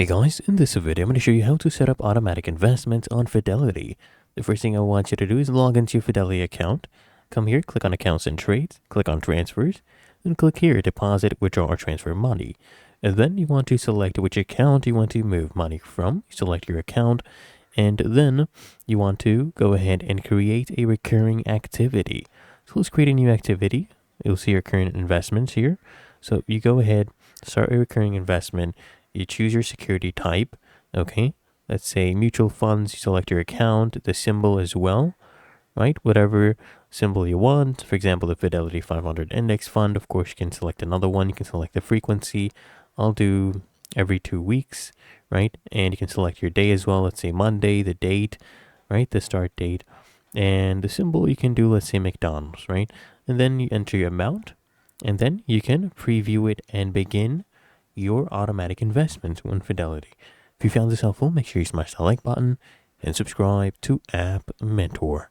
Hey guys, in this video I'm going to show you how to set up automatic investments on Fidelity. The first thing I want you to do is log into your Fidelity account. Come here, click on Accounts and Trades, click on Transfers, and click here, Deposit, Withdraw, or Transfer Money. And then you want to select which account you want to move money from. Select your account, and then you want to go ahead and create a recurring activity. So let's create a new activity. You'll see your current investments here. So you go ahead, start a recurring investment. You choose your security type, okay? Let's say mutual funds, you select your account, the symbol as well, right? Whatever symbol you want. For example, the Fidelity 500 Index Fund, of course, you can select another one. You can select the frequency. I'll do every 2 weeks, right? And you can select your day as well. Let's say Monday, the date, right? The start date. And the symbol you can do, let's say McDonald's, right? And then you enter your amount, and then you can preview it and begin your automatic investments on Fidelity. If you found this helpful, make sure you smash the like button and subscribe to App Mentor.